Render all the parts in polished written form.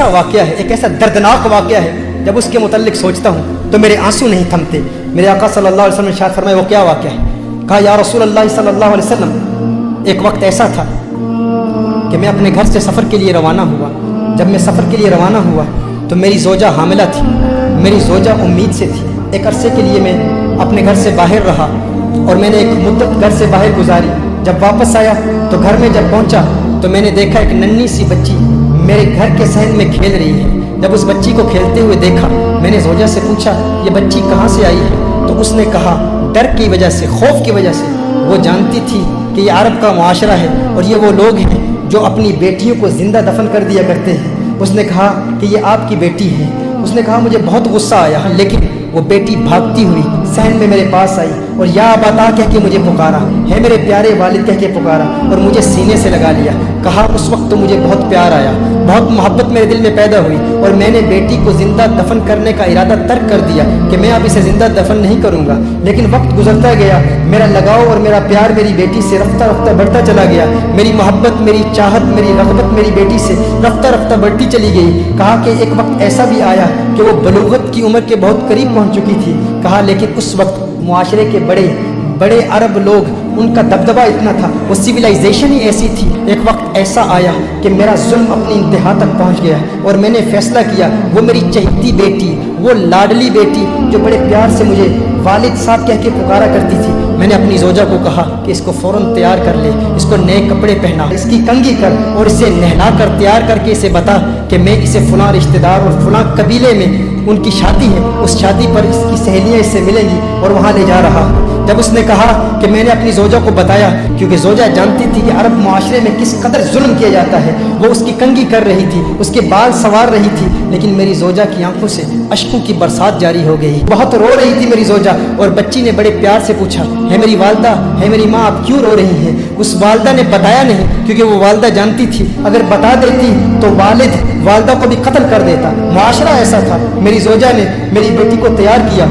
ایسا واقعہ ہے، ایک ایسا دردناک واقعہ ہے، جب اس کے متعلق سوچتا ہوں تو میرے آنسو نہیں تھمتے۔ میرے آقا صلی اللہ علیہ وسلم نے ارشاد فرمایا وہ کیا واقعہ ہے؟ کہا یا رسول اللہ صلی اللہ علیہ وسلم، ایک وقت ایسا تھا کہ میں اپنے گھر سے سفر کے لیے روانہ ہوا۔ جب میں سفر کے لیے روانہ ہوا تو میری زوجہ حاملہ تھی، میری زوجہ امید سے تھی۔ ایک عرصے کے لیے میں اپنے گھر سے باہر رہا اور میں نے ایک مدت گھر سے باہر گزاری۔ جب واپس آیا تو گھر میں جب پہنچا تو میں نے دیکھا ایک ننھی سی بچی میرے گھر کے صحن میں کھیل رہی ہے۔ جب اس بچی کو کھیلتے ہوئے دیکھا، میں نے زوجہ سے پوچھا یہ بچی کہاں سے آئی ہے؟ تو اس نے کہا ڈر کی وجہ سے، خوف کی وجہ سے، وہ جانتی تھی کہ یہ عرب کا معاشرہ ہے اور یہ وہ لوگ ہیں جو اپنی بیٹیوں کو زندہ دفن کر دیا کرتے ہیں۔ اس نے کہا کہ یہ آپ کی بیٹی ہے۔ اس نے کہا مجھے بہت غصہ آیا، لیکن وہ بیٹی بھاگتی ہوئی صحن میں میرے پاس آئی اور یا بتا کہہ کے مجھے پکارا، ہے میرے پیارے والد کہہ کے پکارا اور مجھے سینے سے لگا لیا۔ کہا اس وقت تو مجھے بہت پیار آیا، بہت محبت میرے دل میں پیدا ہوئی اور میں نے بیٹی کو زندہ دفن کرنے کا ارادہ ترک کر دیا کہ میں اب اسے زندہ دفن نہیں کروں گا۔ لیکن وقت گزرتا گیا، میرا لگاؤ اور میرا پیار میری بیٹی سے رفتہ رفتہ بڑھتا چلا گیا۔ میری محبت، میری چاہت، میری رغبت میری بیٹی سے رفتہ رفتہ بڑھتی چلی گئی۔ کہا کہ ایک وقت ایسا بھی آیا کہ وہ بلوغت کی عمر کے بہت قریب پہنچ چکی تھی۔ کہا لیکن اس وقت معاشرے کے بڑے بڑے عرب لوگ، ان کا دبدبہ اتنا تھا، وہ سویلائزیشن ہی ایسی تھی۔ ایک وقت ایسا آیا کہ میرا ظلم اپنی انتہا تک پہنچ گیا اور میں نے فیصلہ کیا وہ میری چہیتی بیٹی، وہ لاڈلی بیٹی جو بڑے پیار سے مجھے والد صاحب کہہ کے پکارا کرتی تھی، میں نے اپنی زوجہ کو کہا کہ اس کو فوراً تیار کر لے، اس کو نئے کپڑے پہنا، اس کی کنگھی کر اور اسے نہلا کر تیار کر کے اسے بتا کہ میں اسے فلاں رشتہ دار اور فلاں قبیلے میں ان کی شادی ہے، اس شادی پر اس کی سہیلیاں اس سے ملیں گی اور وہاں لے جا رہا ہوں۔ جب اس نے کہا کہ میں نے اپنی زوجہ کو بتایا، کیونکہ زوجہ جانتی تھی کہ عرب معاشرے میں کس قدر ظلم کیا جاتا ہے، وہ اس کی کنگھی کر رہی تھی، اس کے بال سنوار رہی تھی، لیکن میری زوجہ کی آنکھوں سے اشکوں کی برسات جاری ہو گئی، بہت رو رہی تھی میری زوجہ۔ اور بچی نے بڑے پیار سے پوچھا ہے میری والدہ، ہے میری ماں، آپ کیوں رو رہی ہیں؟ اس والدہ نے بتایا نہیں، کیونکہ وہ والدہ جانتی تھی اگر بتا دیتی تو والد والدہ کو بھی قتل کر دیتا، معاشرہ ایسا تھا۔ میری زوجہ نے میری بیٹی کو تیار کیا،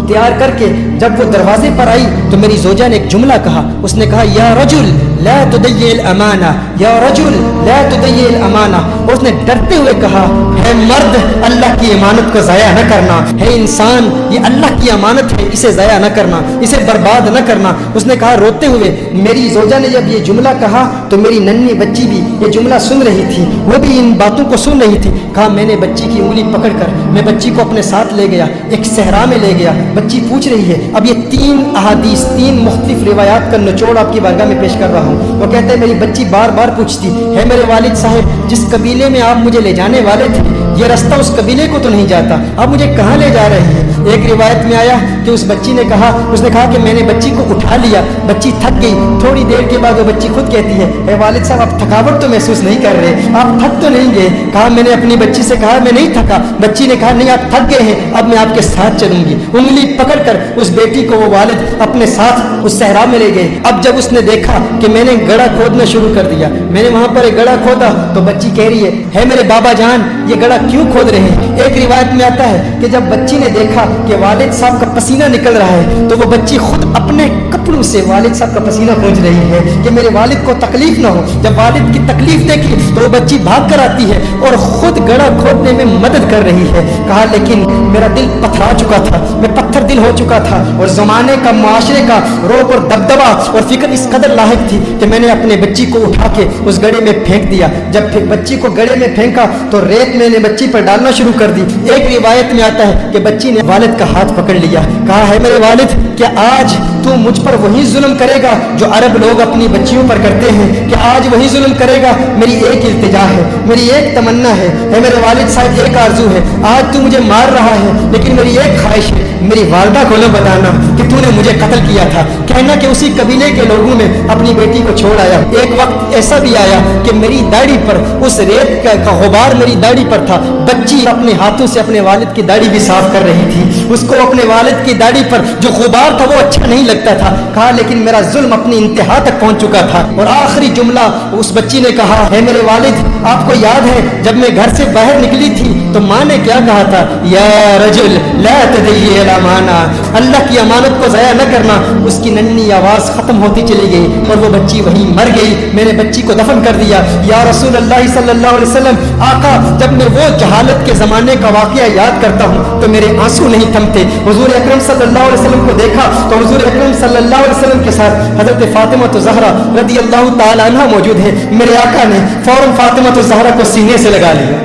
تیار کر کے جب وہ دروازے پر آئی تو میری زوجہ نے ایک جملہ کہا، اس نے کہا یا رجل لا تضيع الامانہ، یا رجل لا تضيع الامانہ۔ اور اس نے ڈرتے ہوئے کہا ہے مرد، اللہ کی امانت کو ضائع نہ کرنا، ہے انسان یہ اللہ کی امانت ہے، اسے ضائع نہ کرنا، اسے برباد نہ کرنا۔ اس نے کہا روتے ہوئے، میری زوجہ نے جب یہ جملہ کہا تو میری ننھی بچی بھی یہ جملہ سن رہی تھی، وہ بھی ان باتوں کو سن رہی تھی۔ کہا میں نے بچی کی انگلی پکڑ کر میں بچی کو اپنے ساتھ لے گیا، ایک صحرا میں لے گیا۔ بچی پوچھ رہی ہے، اب یہ 3 احادیث، 3 مختلف روایات کا نچوڑ آپ کی بارگاہ میں پیش کر رہا ہوں۔ وہ کہتے ہیں میری بچی بار بار پوچھتی ہے میرے والد صاحب، جس قبیلے میں آپ مجھے لے جانے والے تھے یہ رستہ اس قبیلے کو تو نہیں جاتا، آپ مجھے کہاں لے جا رہے ہیں؟ ایک روایت میں آیا کہ اس بچی نے کہا، اس نے کہا کہ میں نے بچی کو اٹھا لیا، بچی تھک گئی، تھوڑی دیر کے بعد وہ بچی خود کہتی ہے اے والد صاحب آپ تھکاوٹ تو محسوس نہیں کر رہے، آپ تھک تو نہیں گئے؟ کہا میں نے اپنی بچی سے کہا میں نہیں تھکا۔ بچی نے کہا نہیں آپ تھک گئے ہیں، اب میں آپ کے ساتھ چلوں گی۔ انگلی پکڑ کر اس بیٹی کو وہ والد اپنے ساتھ اس صحرا میں لے گئے۔ اب جب اس نے دیکھا کہ میں نے گڑھا کھودنا شروع کر دیا، میں نے وہاں پر ایک گڑھا کھودا تو بچی کہہ رہی ہے میرے بابا جان یہ گڑھا کیوں کھود رہے ہیں؟ ایک روایت میں آتا ہے کہ جب بچی نے دیکھا کہ والد صاحب کا پسینہ نکل رہا ہے تو وہ بچی خود اپنے کپڑوں سے والد صاحب کا پسینہ پوچھ رہی ہے کہ میرے والد کو تکلیف نہ ہو۔ جب والد کی تکلیف دیکھی تو وہ بچی بھاگ کر آتی ہے اور خود گڑھا کھودنے میں مدد کر رہی ہے۔ کہا لیکن میرا دل پتھرا چکا تھا، میں پتھر دل ہو چکا تھا اور زمانے کا، معاشرے کا روب اور دبدبا اور فکر اس قدر لاحق تھی کہ میں نے اپنے بچی کو اٹھا کے اس گڑھے میں پھینک دیا۔ جب بچی کو گڑھے میں پھینکا تو ریت میں نے بچی پر ڈالنا شروع کر دی۔ ایک روایت میں آتا ہے کہ بچی نے والد کا ہاتھ پکڑ لیا، کہا ہے میرے والد کیا آج تو مجھ پر وہی ظلم کرے گا جو عرب لوگ اپنی بچیوں پر کرتے ہیں؟ کہ آج وہی ظلم کرے گا؟ میری ایک التجا ہے، میری ایک تمنا ہے، اے میرے والد صاحب ایک آرزو ہے، آج تو مجھے مار رہا ہے لیکن میری ایک خواہش ہے، میری والدہ کو نہ بتانا کہ تو نے مجھے قتل کیا تھا، کہنا کہ اسی قبیلے کے لوگوں میں اپنی بیٹی کو چھوڑ آیا۔ ایک وقت ایسا بھی آیا کہ میری داڑھی پر اس ریت کا غبار میری داڑھی پر تھا، بچی اپنے ہاتھوں سے اپنے والد کی داڑھی بھی صاف کر رہی تھی، اس کو اپنے والد کی داڑھی پر جو غبار تھا وہ اچھا نہیں لگتا تھا۔ کہا لیکن میرا ظلم اپنی انتہا تک پہنچ چکا تھا۔ اور آخری جملہ اس بچی نے کہا ہے میرے والد آپ کو یاد ہے جب میں گھر سے باہر نکلی تھی تو ماں نے کیا کہا تھا؟ یا رجل لا تدعی الامانہ، اللہ کی امانت کو ضائع نہ کرنا۔ اس کی ننھی آواز ختم ہوتی چلی گئی اور وہ بچی وہیں مر گئی۔ میں نے بچی کو دفن کر دیا۔ یا رسول اللہ صلی اللہ علیہ وسلم، آقا جب میں وہ جہالت کے زمانے کا واقعہ یاد کرتا ہوں تو میرے آنسو نہیں تھمتے۔ حضور اکرم صلی اللہ علیہ وسلم کو دیکھا تو حضور اکرم صلی اللہ علیہ وسلم کے ساتھ حضرت فاطمہ الزہرا رضی اللہ تعالی عنہ موجود ہے۔ میرے آقا نے فوراً فاطمہ الزہرا کو سینے سے لگا لیا،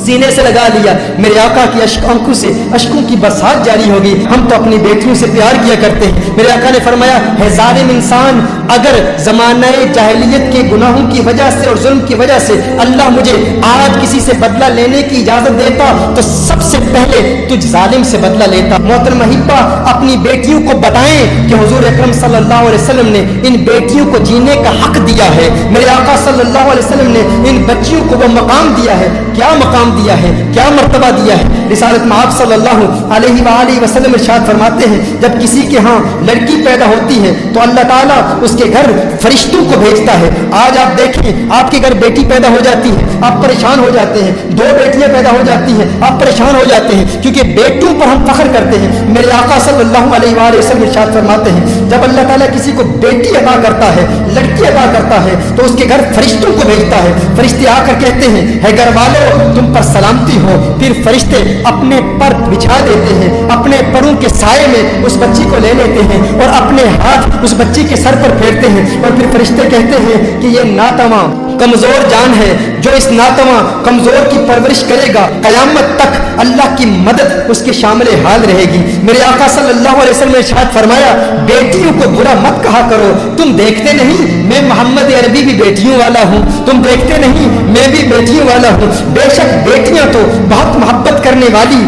سینے سے لگا لیا۔ میرے آقا کی آنکھوں سے اشکوں کی برسات جاری ہوگی۔ ہم تو اپنی بیٹیوں سے پیار کیا کرتے ہیں۔ میرے آقا نے فرمایا، ہے ظالم انسان، اگر زمانہ جاہلیت کے گناہوں کی وجہ سے اور ظلم کی وجہ سے اللہ مجھے آج کسی سے بدلہ لینے کی اجازت دیتا تو سب سے پہلے تجھ ظالم سے بدلہ لیتا۔ محترم حبہ، اپنی بیٹیوں کو بتائیں کہ حضور اکرم صلی اللہ علیہ وسلم نے ان بیٹیوں کو جینے کا حق دیا ہے۔ میرے آقا صلی اللہ علیہ وسلم نے ان بچیوں کو وہ مقام دیا ہے۔ کیا مقام دیا ہے، کیا مرتبہ دیا ہے؟ رسالت میں آپ صلی اللہ علیہ وآلہ وسلم ارشاد فرماتے ہیں، جب کسی کے ہاں لڑکی پیدا ہوتی ہے تو اللہ تعالیٰ اس کے گھر فرشتوں کو بھیجتا ہے۔ آج آپ دیکھیں، آپ کے گھر بیٹی پیدا ہو جاتی ہے، آپ پریشان ہو جاتے ہیں۔ دو بیٹیاں پیدا ہو جاتی ہیں، آپ پریشان ہو جاتے ہیں، کیونکہ بیٹوں پر ہم فخر کرتے ہیں۔ میرے آقا صلی اللہ علیہ وآلہ وسلم ارشاد فرماتے ہیں، جب اللہ تعالیٰ کسی کو بیٹی عطا کرتا ہے، لڑکی عطا کرتا ہے تو اس کے گھر فرشتوں کو بھیجتا ہے۔ فرشتے آ کر کہتے ہیں، ہے گھر والوں تم پر سلامتی ہو۔ پھر فرشتے اپنے پر بچھا دیتے ہیں، اپنے پروں کے سائے میں اس بچی کو لے لیتے ہیں اور اپنے ہاتھ اس بچی کے سر پر پھیرتے ہیں، اور پھر فرشتے کہتے ہیں کہ یہ ناتواں کمزور جان ہے، جو اس ناتواں کمزور کی پرورش کرے گا قیامت تک اللہ کی مدد اس کے شامل حال رہے گی۔ میرے آقا صلی اللہ علیہ وسلم نے ارشاد فرمایا، بیٹیوں کو برا مت کہا کرو، تم دیکھتے نہیں میں محمد عربی بھی بیٹیوں والا ہوں، تم دیکھتے نہیں میں بھی بیٹیوں والا ہوں۔ بے شک بیٹیاں تو بہت محبت کرنے والی،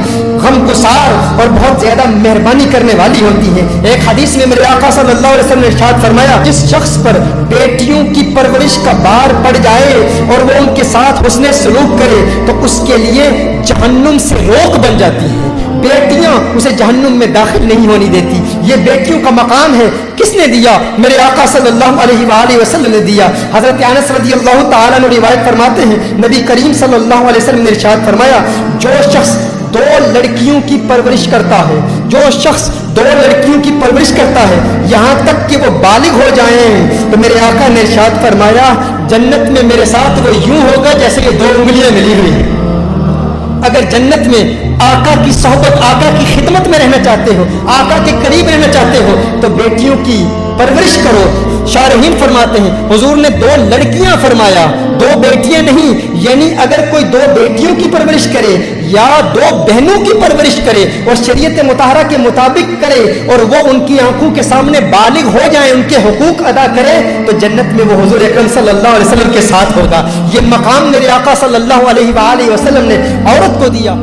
غم گسار اور بہت زیادہ مہربانی کرنے والی ہوتی ہیں۔ ایک حدیث میں میرے آقا صلی اللہ علیہ وسلم نے ارشاد فرمایا، جس شخص پر بیٹیوں کی پرورش کا بار پڑ جائے اور وہ ان کے ساتھ حسن سلوک کرے تو اس کے لیے جہنم سے روک بن جاتی ہے۔ بیٹیاں اسے جہنم میں داخل نہیں ہونی دیتی۔ یہ بیٹیوں کا مقام ہے، کس نے دیا؟ میرے آقا صلی اللہ علیہ وآلہ وسلم نے دیا۔ حضرت انس رضی اللہ تعالیٰ عنہ روایت فرماتے ہیں، نبی کریم صلی اللہ علیہ وسلم نے ارشاد فرمایا، جو شخص دو لڑکیوں کی پرورش کرتا ہے، جو شخص دو لڑکیوں کی پرورش کرتا ہے یہاں تک کہ وہ بالغ ہو جائیں، تو میرے آقا نے ارشاد فرمایا، جنت میں میرے ساتھ وہ یوں ہوگا جیسے کہ دو انگلیاں ملی ہوئی ہیں۔ اگر جنت میں آقا کی صحبت، آقا کی خدمت میں رہنا چاہتے ہو، آقا کے قریب رہنا چاہتے ہو تو بیٹیوں کی پرورش کرو۔ شارحین فرماتے ہیں، حضور نے دو لڑکیاں فرمایا، دو بیٹیاں نہیں، یعنی اگر کوئی دو بیٹیوں کی پرورش کرے یا دو بہنوں کی پرورش کرے اور شریعت مطہرہ کے مطابق کرے اور وہ ان کی آنکھوں کے سامنے بالغ ہو جائیں، ان کے حقوق ادا کرے تو جنت میں وہ حضور اکرم صلی اللہ علیہ وسلم کے ساتھ ہوگا۔ یہ مقام میرے آقا صلی اللہ علیہ وآلہ وسلم نے عورت کو دیا۔